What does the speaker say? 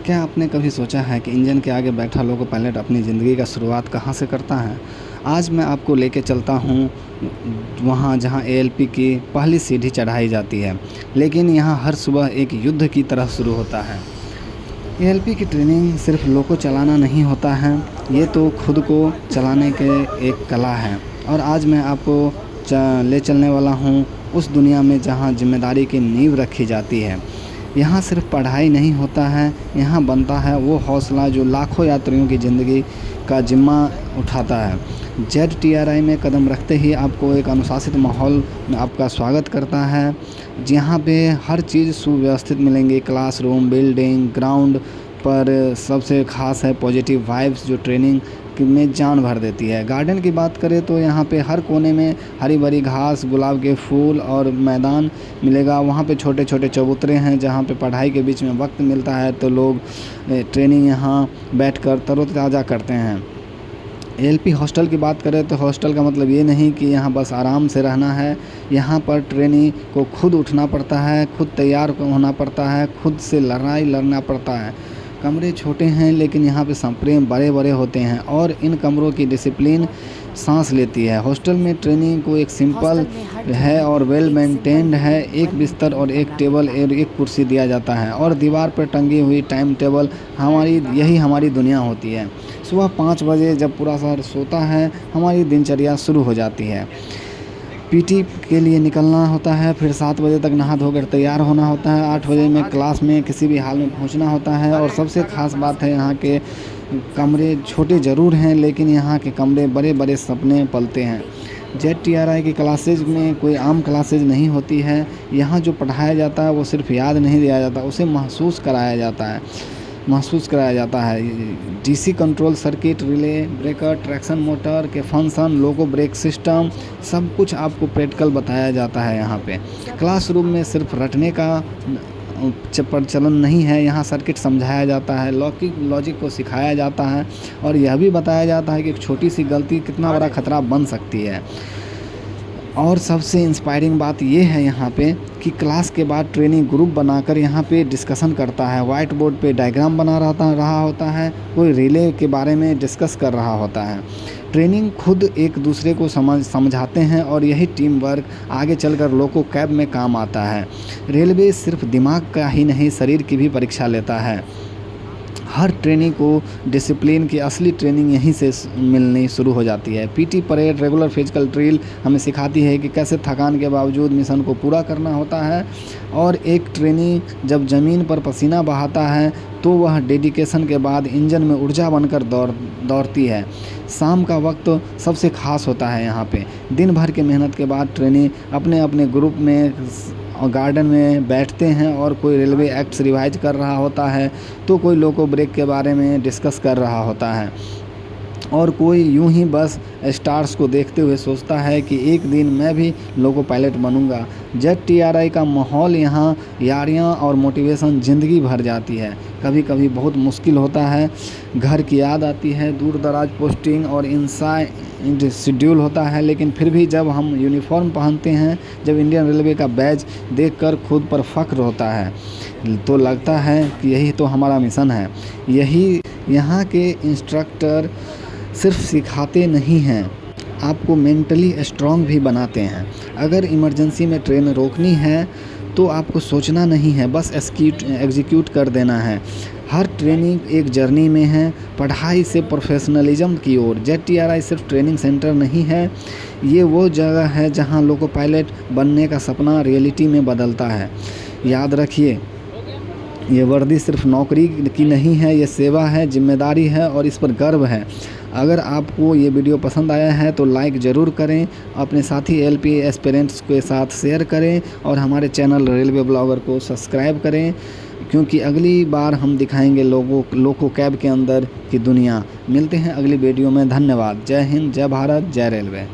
क्या आपने कभी सोचा है कि इंजन के आगे बैठा लोको पायलट अपनी ज़िंदगी का शुरुआत कहाँ से करता है? आज मैं आपको लेके चलता हूँ वहाँ जहाँ एएलपी की पहली सीढ़ी चढ़ाई जाती है, लेकिन यहाँ हर सुबह एक युद्ध की तरह शुरू होता है। एएलपी की ट्रेनिंग सिर्फ लोको चलाना नहीं होता है, ये तो खुद को चलाने के एक कला है। और आज मैं आपको ले चलने वाला हूँ उस दुनिया में जहाँ जिम्मेदारी की नींव रखी जाती है। यहाँ सिर्फ पढ़ाई नहीं होता है, यहाँ बनता है वो हौसला जो लाखों यात्रियों की ज़िंदगी का जिम्मा उठाता है। ZTRI में कदम रखते ही आपको एक अनुशासित माहौल में आपका स्वागत करता है, जहाँ पे हर चीज़ सुव्यवस्थित मिलेंगी। क्लासरूम, बिल्डिंग, ग्राउंड पर सबसे ख़ास है पॉजिटिव वाइब्स जो ट्रेनिंग में जान भर देती है। गार्डन की बात करें तो यहाँ पे हर कोने में हरी भरी घास, गुलाब के फूल और मैदान मिलेगा। वहाँ पे छोटे छोटे चबूतरे हैं जहाँ पे पढ़ाई के बीच में वक्त मिलता है तो लोग ट्रेनिंग यहाँ बैठकर तरोताज़ा करते हैं। एएलपी हॉस्टल की बात करें तो हॉस्टल का मतलब ये नहीं कि यहाँ बस आराम से रहना है। यहाँ पर ट्रेनी को खुद उठना पड़ता है, खुद तैयार होना पड़ता है, खुद से लड़ाई लड़ना पड़ता है। कमरे छोटे हैं लेकिन यहाँ पे संप्रेम बड़े बड़े होते हैं और इन कमरों की डिसिप्लिन सांस लेती है। हॉस्टल में ट्रेनिंग को एक सिंपल है और वेल मेंटेन्ड है। एक बिस्तर और एक टेबल और एक कुर्सी दिया जाता है और दीवार पर टंगी हुई टाइम टेबल यही हमारी दुनिया होती है। सुबह 5 बजे जब पूरा शहर सोता है हमारी दिनचर्या शुरू हो जाती है। पीटी के लिए निकलना होता है, फिर 7 बजे तक नहा धोकर तैयार होना होता है। 8 बजे में क्लास में किसी भी हाल में पहुंचना होता है। और सबसे ख़ास बात है यहाँ के कमरे छोटे ज़रूर हैं लेकिन यहाँ के कमरे बड़े बड़े सपने पलते हैं। ZTRI की क्लासेज में कोई आम क्लासेज नहीं होती है। यहाँ जो पढ़ाया जाता है वो सिर्फ याद नहीं दिया जाता, उसे महसूस कराया जाता है। DC control circuit, relay, breaker, traction motor के फंक्शन, लोको ब्रेक सिस्टम, सब कुछ आपको प्रैक्टिकल बताया जाता है। यहाँ पे क्लासरूम में सिर्फ रटने का प्रचलन नहीं है, यहाँ सर्किट समझाया जाता है, लॉजिक को सिखाया जाता है और यह भी बताया जाता है कि एक छोटी सी गलती कितना बड़ा खतरा बन सकती है। और सबसे इंस्पायरिंग बात ये है यहाँ पे कि क्लास के बाद ट्रेनिंग ग्रुप बनाकर यहाँ पे डिस्कशन करता है। वाइट बोर्ड पे डायग्राम बना रहा होता है, कोई रिले के बारे में डिस्कस कर रहा होता है। ट्रेनिंग खुद एक दूसरे को समझाते हैं और यही टीम वर्क आगे चलकर लोको कैब में काम आता है। रेलवे सिर्फ दिमाग का ही नहीं, शरीर की भी परीक्षा लेता है। हर ट्रेनिंग को डिसिप्लिन की असली ट्रेनिंग यहीं से मिलनी शुरू हो जाती है। PT parade, regular physical drill हमें सिखाती है कि कैसे थकान के बावजूद मिशन को पूरा करना होता है। और एक ट्रेनी जब ज़मीन पर पसीना बहाता है तो वह डेडिकेशन के बाद इंजन में ऊर्जा बनकर दौड़ती है। शाम का वक्त सबसे ख़ास होता है यहाँ पे। दिन भर के मेहनत के बाद ट्रेनी अपने अपने ग्रुप में गार्डन में बैठते हैं और कोई रेलवे एक्ट्स रिवाइज कर रहा होता है तो कोई लोको ब्रेक के बारे में डिस्कस कर रहा होता है और कोई यूं ही बस स्टार्स को देखते हुए सोचता है कि एक दिन मैं भी लोको पायलट बनूंगा। ZTRI का माहौल यहाँ यारियाँ और मोटिवेशन ज़िंदगी भर जाती है। कभी कभी बहुत मुश्किल होता है, घर की याद आती है, दूर दराज पोस्टिंग और इनसाइड शेड्यूल होता है, लेकिन फिर भी जब हम यूनिफॉर्म पहनते हैं, जब इंडियन रेलवे का बैज देखकर खुद पर फ़ख्र होता है तो लगता है कि यही तो हमारा मिशन है। यही यहाँ के इंस्ट्रक्टर सिर्फ सिखाते नहीं हैं, आपको मेंटली स्ट्रांग भी बनाते हैं। अगर इमरजेंसी में ट्रेन रोकनी है तो आपको सोचना नहीं है, बस एग्जीक्यूट कर देना है। हर ट्रेनिंग एक जर्नी में है, पढ़ाई से प्रोफेशनलिज्म की ओर। ZTRI सिर्फ ट्रेनिंग सेंटर नहीं है, ये वो जगह है जहां लोको पायलट बनने का सपना रियलिटी में बदलता है। याद रखिए, ये वर्दी सिर्फ नौकरी की नहीं है, ये सेवा है, जिम्मेदारी है और इस पर गर्व है। अगर आपको ये वीडियो पसंद आया है तो लाइक ज़रूर करें, अपने साथी एएलपी एस्पिरेंट्स के साथ शेयर करें और हमारे चैनल रेलवे ब्लॉगर को सब्सक्राइब करें, क्योंकि अगली बार हम दिखाएंगे लोको कैब के अंदर की दुनिया। मिलते हैं अगली वीडियो में। धन्यवाद। जय हिंद, जय भारत, जय रेलवे।